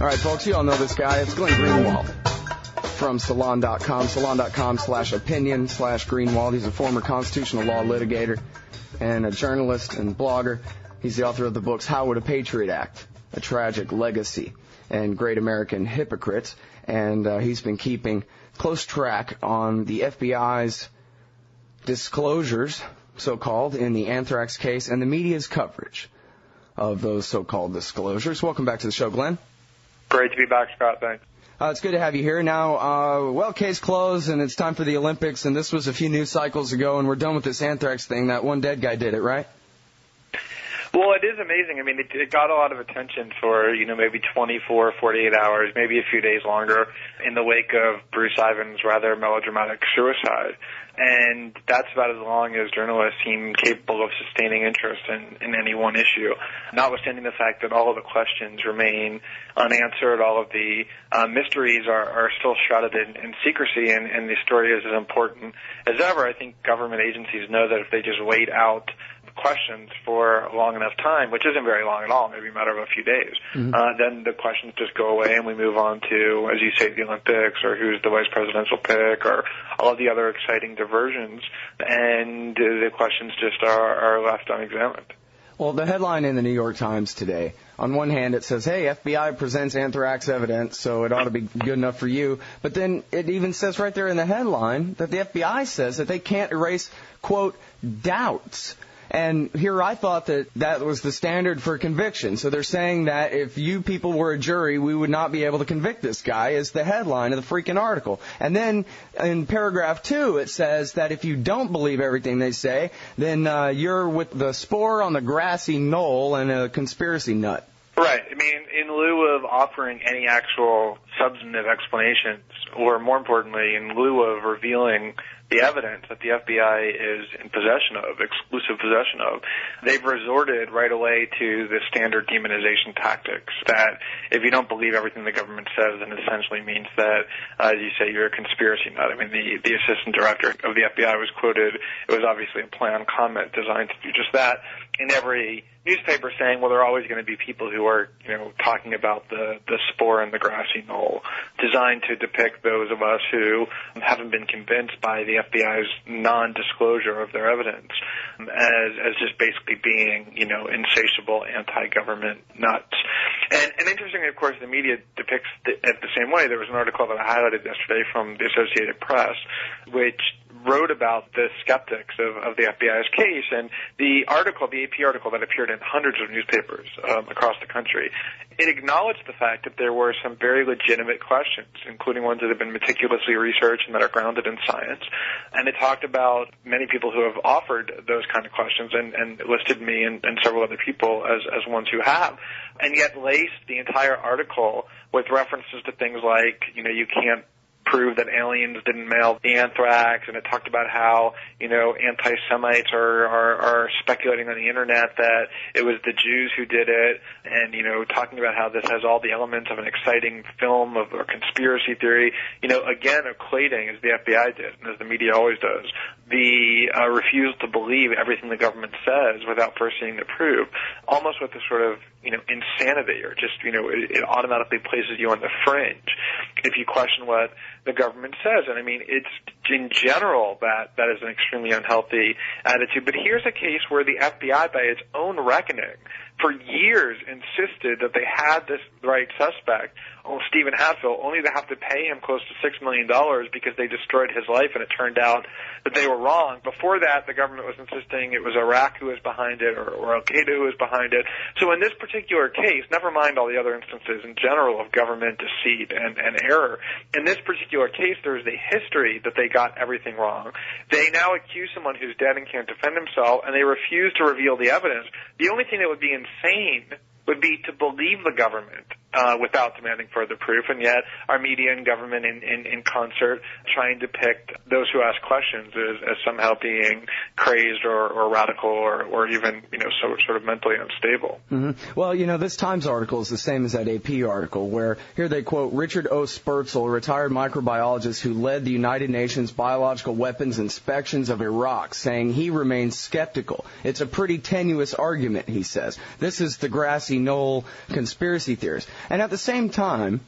All right, folks, you all know this guy. It's Glenn Greenwald from Salon.com, salon.com/opinion/Greenwald. He's a former constitutional law litigator and a journalist and blogger. He's the author of the books How Would a Patriot Act? A Tragic Legacy, and Great American Hypocrites. And he's been keeping close track on the FBI's disclosures, so-called, in the anthrax case and the media's coverage of those so-called disclosures. Welcome back to the show, Glenn. Great to be back, Scott. Thanks. It's good to have you here. Now, case closed, and it's time for the Olympics, and this was a few news cycles ago, and we're done with this anthrax thing. That one dead guy did it, right? Well, it is amazing. I mean, it got a lot of attention for, maybe 24, 48 hours, maybe a few days longer in the wake of Bruce Ivins' rather melodramatic suicide. And that's about as long as journalists seem capable of sustaining interest in any one issue, notwithstanding the fact that all of the questions remain unanswered, all of the mysteries are still shrouded in secrecy, and the story is as important as ever. I think government agencies know that if they just wait out questions for a long enough time, which isn't very long at all, maybe a matter of a few days, then the questions just go away and we move on to, as you say, the Olympics, or who's the vice presidential pick, or all of the other exciting diversions, and the questions just are left unexamined. Well, the headline in the New York Times today, on one hand it says, hey, FBI presents anthrax evidence, so it ought to be good enough for you. But then it even says right there in the headline that the FBI says that they can't erase, quote, doubts. And here I thought that was the standard for conviction. So they're saying that if you people were a jury, we would not be able to convict this guy, is the headline of the freaking article. And then in paragraph 2, it says that if you don't believe everything they say, then you're with the spore on the grassy knoll and a conspiracy nut. Right. I mean, in lieu of offering any actual substantive explanations, or more importantly, in lieu of revealing the evidence that the FBI is in possession of, exclusive possession of, they've resorted right away to the standard demonization tactics that if you don't believe everything the government says, then essentially means that, as you say, you're a conspiracy nut. I mean, the assistant director of the FBI was quoted, it was obviously a play on comment designed to do just that, in every newspaper saying, well, there are always going to be people who are, talking about the spore and the grassy knoll, designed to depict those of us who haven't been convinced by the FBI's non-disclosure of their evidence as just basically being, insatiable anti-government nuts. And interestingly, of course, the media depicts it the same way. There was an article that I highlighted yesterday from the Associated Press, which wrote about the skeptics of the FBI's case, and the article, the AP article that appeared in hundreds of newspapers across the country, it acknowledged the fact that there were some very legitimate questions, including ones that have been meticulously researched and that are grounded in science, and it talked about many people who have offered those kind of questions and listed me and several other people as ones who have, and yet laced the entire article with references to things like, you can't prove that aliens didn't mail the anthrax, and it talked about how, anti-Semites are speculating on the internet that it was the Jews who did it, and, talking about how this has all the elements of an exciting film of a conspiracy theory, again, equating, as the FBI did, and as the media always does, the refusal to believe everything the government says without first seeing the proof, almost with a sort of, insanity, or just, it automatically places you on the fringe if you question what the government says. And I mean, it's in general that is an extremely unhealthy attitude. But here's a case where the FBI, by its own reckoning, for years insisted that they had this right suspect, Stephen Hatfield, only to have to pay him close to $6 million because they destroyed his life, and it turned out that they were wrong. Before that, the government was insisting it was Iraq who was behind it, or Al-Qaeda who was behind it. So in this particular case, never mind all the other instances in general of government deceit and error, in this particular case, there's a history that they got everything wrong. They now accuse someone who's dead and can't defend himself, and they refuse to reveal the evidence. The only thing that would be insane would be to believe the government without demanding further proof, and yet our media and government in concert trying to depict those who ask questions as somehow being crazed or radical or even, sort of mentally unstable. Mm-hmm. Well, this Times article is the same as that AP article, where here they quote Richard O. Spurzel, a retired microbiologist who led the United Nations biological weapons inspections of Iraq, saying he remains skeptical. It's a pretty tenuous argument, he says. This is the grassy knoll conspiracy theorist. And at the same time,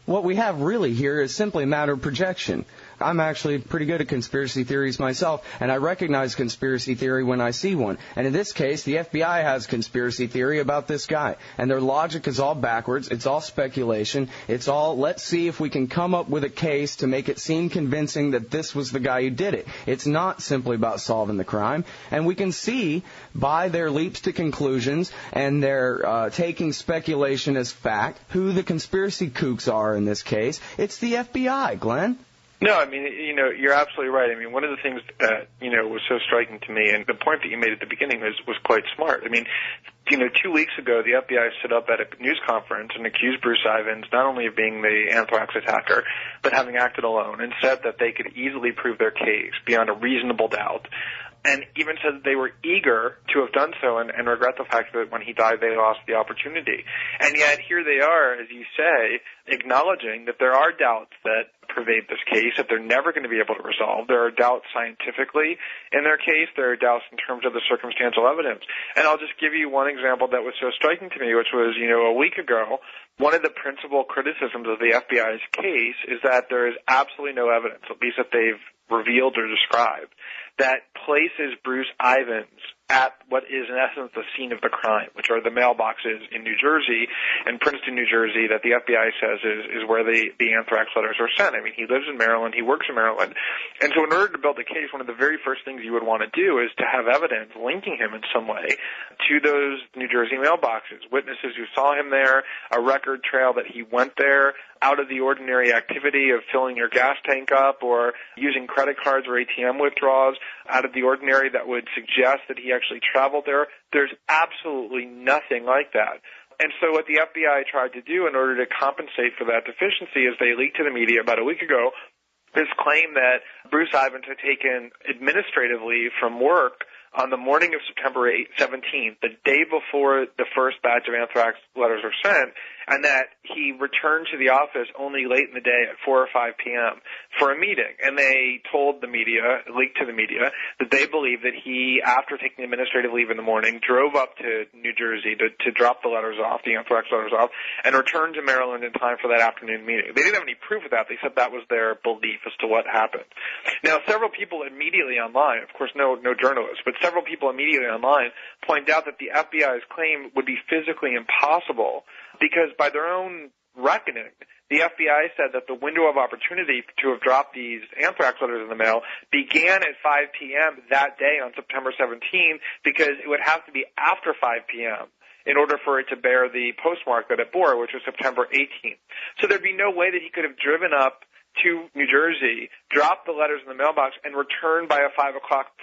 what we have really here is simply a matter of projection. I'm actually pretty good at conspiracy theories myself, and I recognize conspiracy theory when I see one. And in this case, the FBI has conspiracy theory about this guy. And their logic is all backwards. It's all speculation. It's all, let's see if we can come up with a case to make it seem convincing that this was the guy who did it. It's not simply about solving the crime. And we can see by their leaps to conclusions and their taking speculation as fact who the conspiracy kooks are in this case. It's the FBI, Glenn. No, I mean, you're absolutely right. I mean, one of the things that, was so striking to me, and the point that you made at the beginning was quite smart. I mean, 2 weeks ago, the FBI stood up at a news conference and accused Bruce Ivins not only of being the anthrax attacker, but having acted alone, and said that they could easily prove their case beyond a reasonable doubt. And even said that they were eager to have done so and regret the fact that when he died they lost the opportunity. And yet here they are, as you say, acknowledging that there are doubts that pervade this case, that they're never going to be able to resolve. There are doubts scientifically in their case. There are doubts in terms of the circumstantial evidence. And I'll just give you one example that was so striking to me, which was, a week ago, one of the principal criticisms of the FBI's case is that there is absolutely no evidence, at least that they've revealed or described, that places Bruce Ivins at what is in essence the scene of the crime, which are the mailboxes in New Jersey and Princeton, New Jersey, that the FBI says is where the anthrax letters are sent. I mean, he lives in Maryland, he works in Maryland, and so in order to build a case, one of the very first things you would want to do is to have evidence linking him in some way to those New Jersey mailboxes, witnesses who saw him there, a record trail that he went there, out of the ordinary activity of filling your gas tank up or using credit cards or ATM withdrawals, out of the ordinary that would suggest that he actually traveled there. There's absolutely nothing like that. And so what the FBI tried to do in order to compensate for that deficiency is they leaked to the media about a week ago this claim that Bruce Ivins had taken administrative leave from work on the morning of September 17th, the day before the first batch of anthrax letters were sent, and that he returned to the office only late in the day at 4 or 5 p.m. for a meeting. And they told the media, leaked to the media, that they believed that he, after taking administrative leave in the morning, drove up to New Jersey to drop the letters off, the anthrax letters off, and returned to Maryland in time for that afternoon meeting. They didn't have any proof of that. They said that was their belief as to what happened. Now, several people immediately online, of course no journalists, but several people immediately online point out that the FBI's claim would be physically impossible because by their own reckoning, the FBI said that the window of opportunity to have dropped these anthrax letters in the mail began at 5 p.m. that day on September 17th because it would have to be after 5 p.m. in order for it to bear the postmark that it bore, which was September 18th. So there'd be no way that he could have driven up to New Jersey, dropped the letters in the mailbox, and returned by a 5 o'clock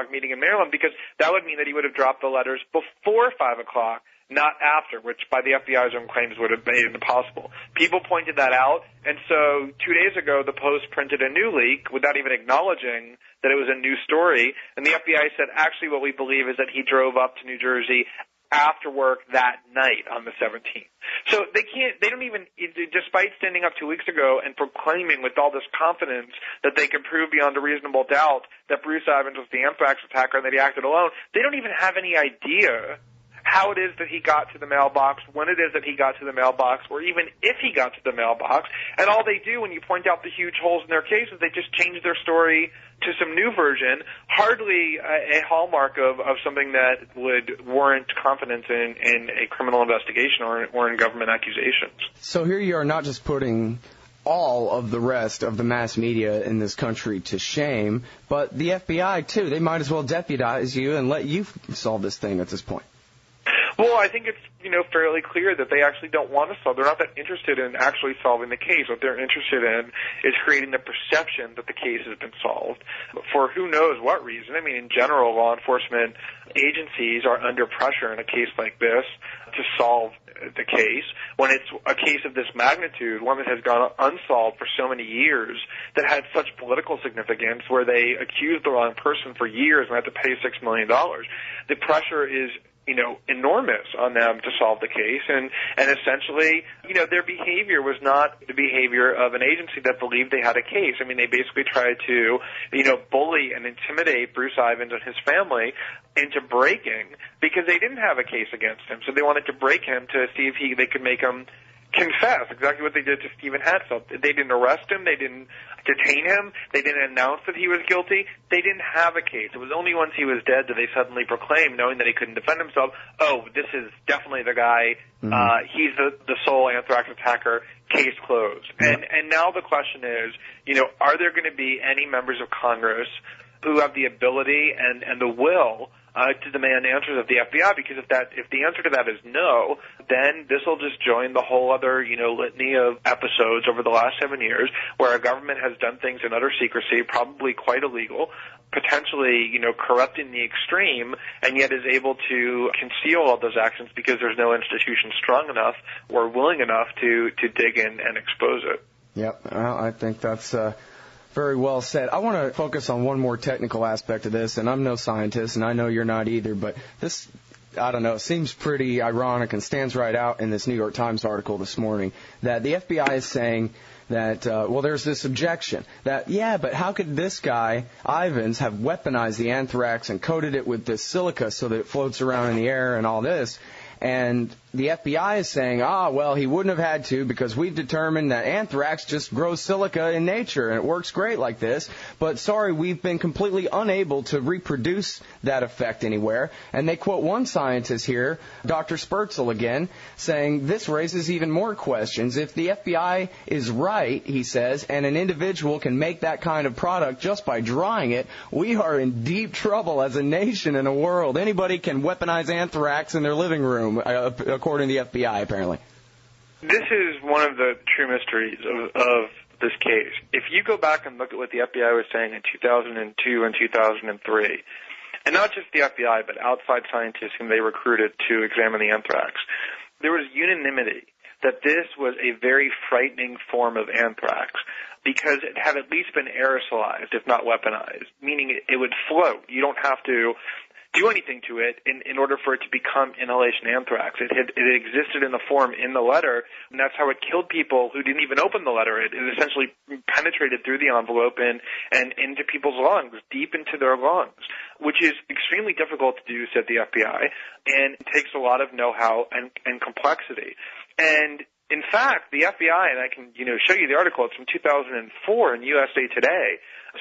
meeting in Maryland, because that would mean that he would have dropped the letters before 5 o'clock, not after, which by the FBI's own claims would have made it impossible. People pointed that out, and so 2 days ago the Post printed a new leak without even acknowledging that it was a new story, and the FBI said, actually what we believe is that he drove up to New Jersey after work that night on the 17th. So they don't even, despite standing up 2 weeks ago and proclaiming with all this confidence that they could prove beyond a reasonable doubt that Bruce Ivins was the anthrax attacker and that he acted alone, they don't even have any idea how it is that he got to the mailbox, when it is that he got to the mailbox, or even if he got to the mailbox. And all they do when you point out the huge holes in their case is they just change their story to some new version, hardly a hallmark of something that would warrant confidence in a criminal investigation or in government accusations. So here you are not just putting all of the rest of the mass media in this country to shame, but the FBI, too. They might as well deputize you and let you solve this thing at this point. Well, I think it's, fairly clear that they actually don't want to solve. They're not that interested in actually solving the case. What they're interested in is creating the perception that the case has been solved for who knows what reason. I mean, in general, law enforcement agencies are under pressure in a case like this to solve the case. When it's a case of this magnitude, one that has gone unsolved for so many years, that had such political significance, where they accused the wrong person for years and had to pay $6 million, the pressure is enormous on them to solve the case. And essentially, their behavior was not the behavior of an agency that believed they had a case. I mean, they basically tried to, bully and intimidate Bruce Ivins and his family into breaking because they didn't have a case against him. So they wanted to break him to see if they could make him confess exactly what they did to Stephen Hatfield. They didn't arrest him. They didn't detain him. They didn't announce that he was guilty. They didn't have a case. It was only once he was dead that they suddenly proclaimed, knowing that he couldn't defend himself, oh, this is definitely the guy. He's the sole anthrax attacker. Case closed. And now the question is, are there going to be any members of Congress who have the ability and the will to demand answers of the FBI? Because if the answer to that is no, then this will just join the whole other litany of episodes over the last 7 years where our government has done things in utter secrecy, probably quite illegal, potentially corrupt in the extreme, and yet is able to conceal all those actions because there's no institution strong enough or willing enough to dig in and expose it. Yep, well, I think that's very well said. I want to focus on one more technical aspect of this, and I'm no scientist, and I know you're not either, but this, I don't know, seems pretty ironic and stands right out in this New York Times article this morning, that the FBI is saying that, there's this objection that, but how could this guy, Ivins, have weaponized the anthrax and coated it with this silica so that it floats around in the air and all this? And the FBI is saying, he wouldn't have had to because we've determined that anthrax just grows silica in nature and it works great like this. But sorry, we've been completely unable to reproduce that effect anywhere. And they quote one scientist here, Dr. Spurtzel again, saying this raises even more questions. If the FBI is right, he says, and an individual can make that kind of product just by drying it, we are in deep trouble as a nation and a world. Anybody can weaponize anthrax in their living room, according to the FBI, apparently. This is one of the true mysteries of this case. If you go back and look at what the FBI was saying in 2002 and 2003, and not just the FBI, but outside scientists whom they recruited to examine the anthrax, there was unanimity that this was a very frightening form of anthrax because it had at least been aerosolized, if not weaponized, meaning it would float. You don't have to do anything to it in order for it to become inhalation anthrax. It existed in the form in the letter, and that's how it killed people who didn't even open the letter. It essentially penetrated through the envelope and into people's lungs, deep into their lungs, which is extremely difficult to do, said the FBI, and it takes a lot of know-how and complexity. And in fact, the FBI, and I can show you the article, it's from 2004 in USA Today,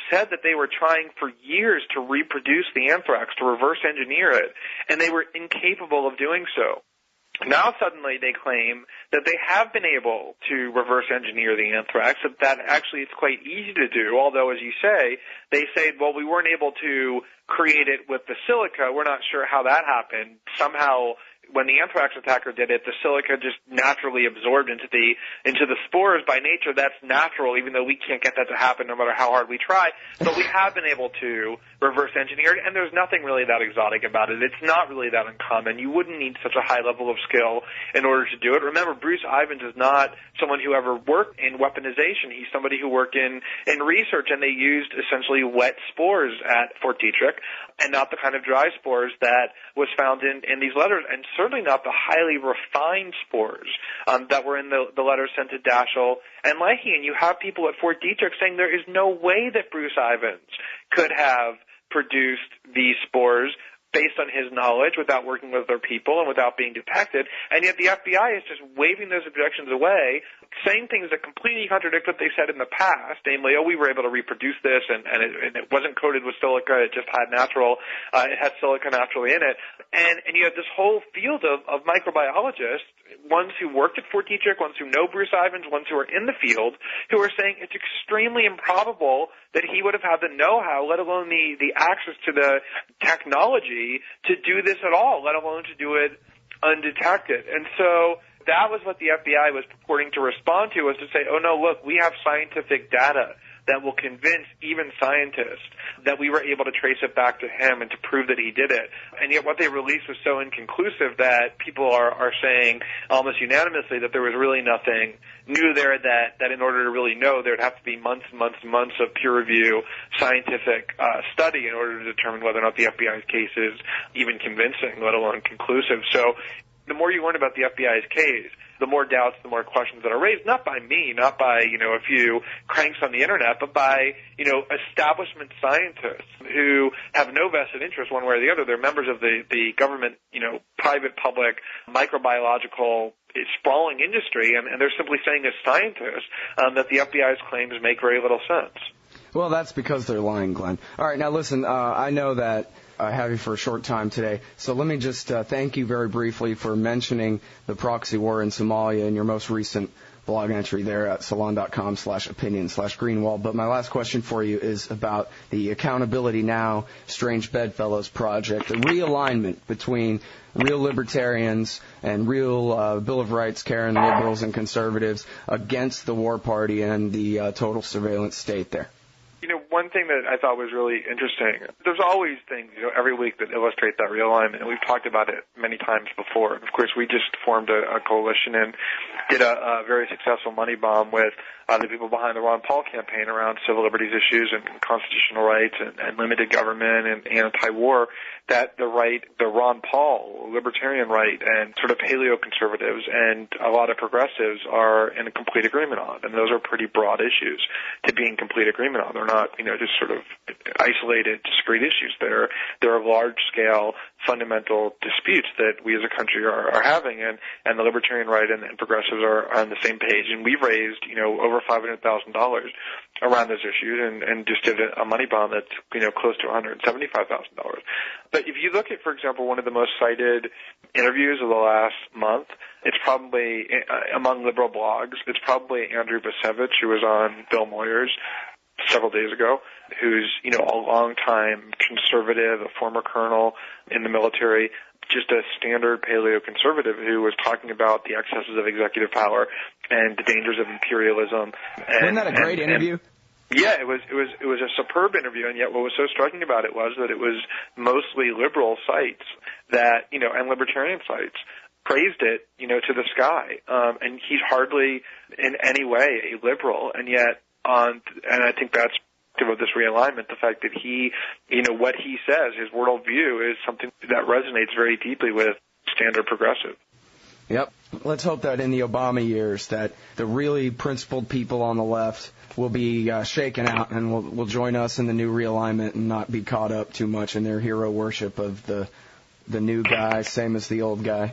said that they were trying for years to reproduce the anthrax, to reverse engineer it, and they were incapable of doing so. Now suddenly they claim that they have been able to reverse engineer the anthrax, that actually it's quite easy to do, although, as you say, they say, well, we weren't able to create it with the silica. We're not sure how that happened. Somehow, when the anthrax attacker did it, the silica just naturally absorbed into the spores by nature. That's natural, even though we can't get that to happen no matter how hard we try. But we have been able to reverse engineer it, and there's nothing really that exotic about it. It's not really that uncommon. You wouldn't need such a high level of skill in order to do it. Remember, Bruce Ivins is not someone who ever worked in weaponization. He's somebody who worked in research, and they used essentially wet spores at Fort Detrick, and not the kind of dry spores that was found in these letters, and certainly not the highly refined spores that were in the letters sent to Daschle and Leahy. And you have people at Fort Detrick saying there is no way that Bruce Ivins could have produced these spores based on his knowledge, without working with other people and without being detected, and yet the FBI is just waving those objections away, saying things that completely contradict what they said in the past, namely, we were able to reproduce this, and it wasn't coated with silica, it just had it had silica naturally in it, and you have this whole field of microbiologists, ones who worked at Fort Detrick, ones who know Bruce Ivins, ones who are in the field, who are saying it's extremely improbable that he would have had the know-how, let alone the access to the technology to do this at all, let alone to do it undetected. And so that was what the FBI was purporting to respond to, was to say, oh, no, look, we have scientific data that will convince even scientists that we were able to trace it back to him and to prove that he did it. And yet what they released was so inconclusive that people are saying almost unanimously that there was really nothing new there, that in order to really know, there would have to be months and months and months of peer review scientific study in order to determine whether or not the FBI's case is even convincing, let alone conclusive. So the more you learn about the FBI's case, the more doubts, the more questions that are raised, not by me, not by, a few cranks on the internet, but by, establishment scientists who have no vested interest one way or the other. They're members of the government, private, public, microbiological sprawling industry, and they're simply saying as scientists that the FBI's claims make very little sense. Well, that's because they're lying, Glenn. All right, now listen, I know that I have you for a short time today, so let me just thank you very briefly for mentioning the proxy war in Somalia in your most recent blog entry there at salon.com/opinion/Greenwald. But my last question for you is about the Accountability Now Strange Bedfellows Project, the realignment between real libertarians and real Bill of Rights caring liberals and conservatives against the war party and the total surveillance state there. One thing that I thought was really interesting, there's always things, every week that illustrate that realignment, and we've talked about it many times before. Of course, we just formed a coalition and did a very successful money bomb with the people behind the Ron Paul campaign around civil liberties issues and constitutional rights and limited government and anti-war, that the right, the Ron Paul libertarian right and sort of paleo-conservatives and a lot of progressives are in complete agreement on. And those are pretty broad issues to be in complete agreement on. They're not, just sort of isolated, discrete issues. They're large-scale, fundamental disputes that we as a country are having, and the libertarian right and progressives are on the same page. And we've raised, over $500,000 around those issues, and just did a money bomb that's, close to $175,000. But if you look at, for example, one of the most cited interviews of the last month, it's probably, among liberal blogs, it's probably Andrew Bacevich, who was on Bill Moyers several days ago, who's, a long-time conservative, a former colonel in the military, just a standard paleo-conservative who was talking about the excesses of executive power and the dangers of imperialism. Wasn't that a great interview? Yeah, it was a superb interview, and yet what was so striking about it was that it was mostly liberal sites that, and libertarian sites praised it, to the sky. And he's hardly in any way a liberal, and yet and I think that's of this realignment, the fact that he, what he says, his worldview is something that resonates very deeply with standard progressive. Yep. Let's hope that in the Obama years that the really principled people on the left will be shaken out and will join us in the new realignment and not be caught up too much in their hero worship of the new guy, same as the old guy.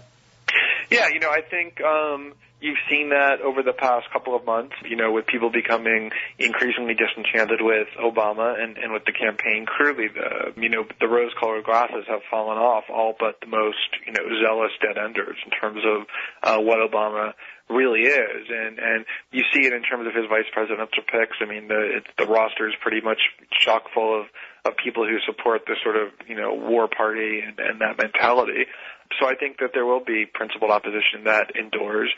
Yeah, I think you've seen that over the past couple of months, with people becoming increasingly disenchanted with Obama and with the campaign. Clearly, the rose-colored glasses have fallen off all but the most, zealous dead-enders in terms of what Obama really is. And you see it in terms of his vice presidential picks. I mean, the roster is pretty much chock full of people who support this sort of, war party and that mentality. So I think that there will be principled opposition that endures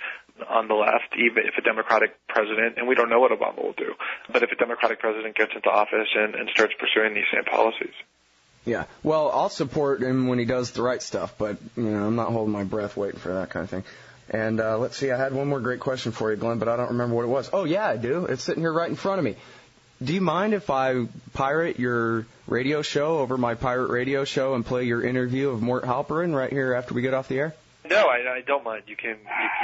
on the left, even if a Democratic president, and we don't know what Obama will do, but if a Democratic president gets into office and starts pursuing these same policies. Yeah, well, I'll support him when he does the right stuff, but, I'm not holding my breath waiting for that kind of thing. And let's see, I had one more great question for you, Glenn, but I don't remember what it was. Oh, yeah, I do. It's sitting here right in front of me. Do you mind if I pirate your radio show over my pirate radio show and play your interview of Mort Halperin right here after we get off the air? No, I don't mind. You can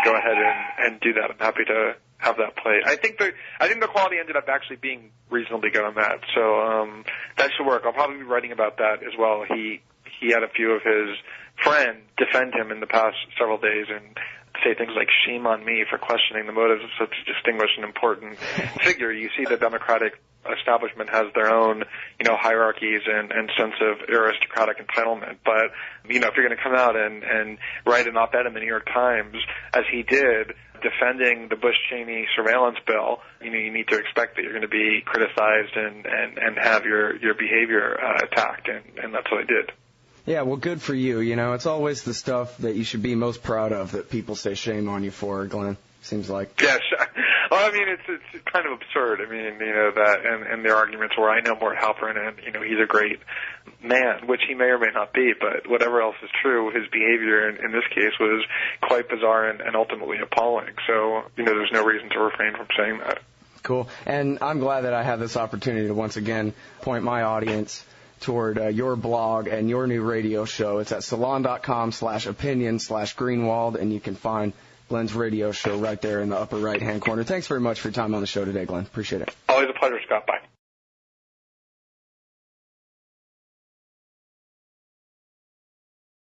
go ahead and do that. I'm happy to have that played. I think the quality ended up actually being reasonably good on that, so that should work. I'll probably be writing about that as well. He had a few of his friends defend him in the past several days and say things like, shame on me for questioning the motives of such a distinguished and important figure. You see the Democratic establishment has their own, hierarchies and sense of aristocratic entitlement. But, if you're going to come out and write an op-ed in the New York Times, as he did, defending the Bush-Cheney surveillance bill, you need to expect that you're going to be criticized and have your behavior attacked, and that's what I did. Yeah, well, good for you. It's always the stuff that you should be most proud of that people say shame on you for, Glenn. Seems like. Yes. Well, I mean, it's kind of absurd. I mean, that and their arguments where I know Mort Halperin and, he's a great man, which he may or may not be, but whatever else is true, his behavior in this case was quite bizarre and ultimately appalling. So, there's no reason to refrain from saying that. Cool. And I'm glad that I have this opportunity to once again point my audience toward your blog and your new radio show. It's at salon.com/opinion/Greenwald, and you can find Glenn's radio show right there in the upper right-hand corner. Thanks very much for your time on the show today, Glenn. Appreciate it. Always a pleasure, Scott. Bye.